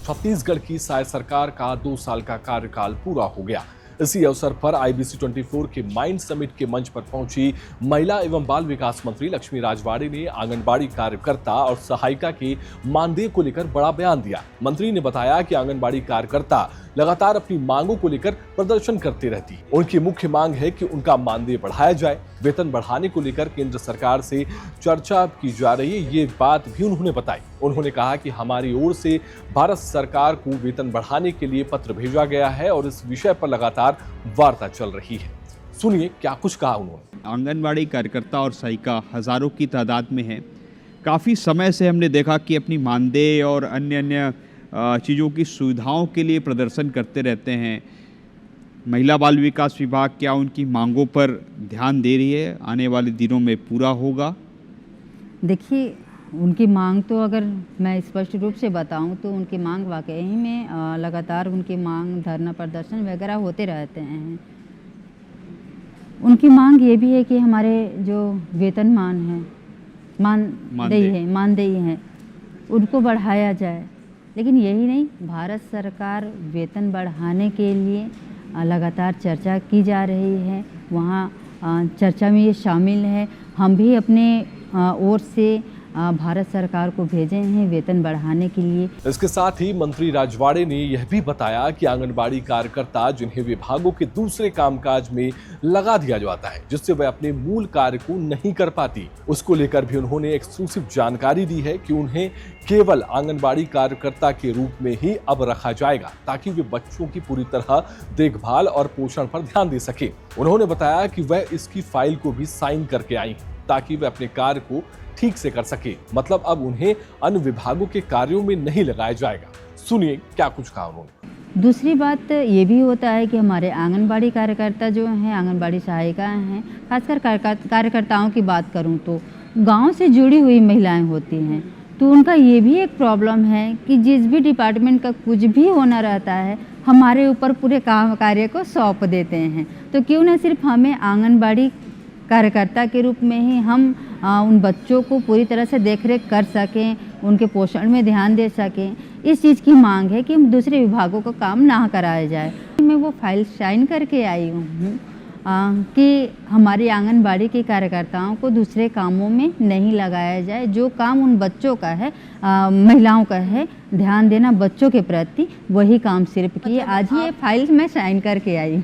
छत्तीसगढ़ की साय सरकार का 2 साल का कार्यकाल पूरा हो गया। इसी अवसर पर IBC 24 के माइंड समिट के मंच पर पहुंची महिला एवं बाल विकास मंत्री लक्ष्मी राजवाड़े ने आंगनबाड़ी कार्यकर्ता और सहायिका के मानदेय को लेकर बड़ा बयान दिया। मंत्री ने बताया कि आंगनबाड़ी कार्यकर्ता लगातार अपनी मांगों को लेकर प्रदर्शन करती रहती। उनकी मुख्य मांग है कि उनका मानदेय बढ़ाया जाए। वेतन बढ़ाने को लेकर केंद्र सरकार से चर्चा की जा रही है, ये बात भी उन्होंने बताई। उन्होंने कहा कि हमारी ओर से भारत सरकार को वेतन बढ़ाने के लिए पत्र भेजा गया है और इस विषय पर लगातार वार्ता चल रही है। सुनिए क्या कुछ कहा उन्होंने। आंगनबाड़ी कार्यकर्ता और सहायिका हजारों की तादाद में है। काफ़ी समय से हमने देखा कि अपनी मानदेय और अन्य चीज़ों की सुविधाओं के लिए प्रदर्शन करते रहते हैं। महिला बाल विकास विभाग क्या उनकी मांगों पर ध्यान दे रही है? आने वाले दिनों में पूरा होगा? देखिए, उनकी मांग तो अगर मैं स्पष्ट रूप से बताऊं तो उनकी मांग वाकई में लगातार उनकी मांग धरना प्रदर्शन वगैरह होते रहते हैं। उनकी मांग ये भी है कि हमारे जो वेतनमान है, मानदेय है, उनको बढ़ाया जाए। लेकिन यही नहीं, भारत सरकार वेतन बढ़ाने के लिए लगातार चर्चा की जा रही है। वहाँ चर्चा में ये शामिल है। हम भी अपने ओर से भारत सरकार को भेजे हैं वेतन बढ़ाने के लिए। इसके साथ ही मंत्री राजवाड़े ने यह भी बताया कि आंगनबाड़ी कार्यकर्ता जिन्हें विभागों के दूसरे कामकाज में लगा दिया जाता है, जिससे वह अपने मूल कार्य को नहीं कर पाती, उसको लेकर भी उन्होंने एक्सक्लूसिव जानकारी दी है कि उन्हें केवल आंगनबाड़ी कार्यकर्ता के रूप में ही अब रखा जाएगा, ताकि वे बच्चों की पूरी तरह देखभाल और पोषण पर ध्यान दे सके। उन्होंने बताया कि वह इसकी फाइल को भी साइन करके आई हैं, ताकि वे अपने कार्य को ठीक से कर सके। मतलब अब उन्हें अन्य विभागों के कार्यों में नहीं लगाया जाएगा। सुनिए क्या कुछ कहा उन्होंने। दूसरी बात ये भी होता है कि हमारे आंगनबाड़ी कार्यकर्ता जो हैं, आंगनबाड़ी सहायिकाएं हैं, खासकर कार्यकर्ताओं की बात करूं तो गांव से जुड़ी हुई महिलाएं होती हैं, तो उनका ये भी एक प्रॉब्लम है कि जिस भी डिपार्टमेंट का कुछ भी होना रहता है, हमारे ऊपर पूरे काम कार्य को सौंप देते हैं। तो क्यों न सिर्फ हमें आंगनबाड़ी कार्यकर्ता के रूप में ही हम उन बच्चों को पूरी तरह से देखरेख कर सकें, उनके पोषण में ध्यान दे सकें। इस चीज़ की मांग है कि हम दूसरे विभागों को काम ना कराया जाए। मैं वो फाइल साइन करके आई हूँ कि हमारी आंगनबाड़ी के कार्यकर्ताओं को दूसरे कामों में नहीं लगाया जाए। जो काम उन बच्चों का है, महिलाओं का है, ध्यान देना बच्चों के प्रति, वही काम सिर्फ किए। आज ही ये फाइल मैं साइन करके आई।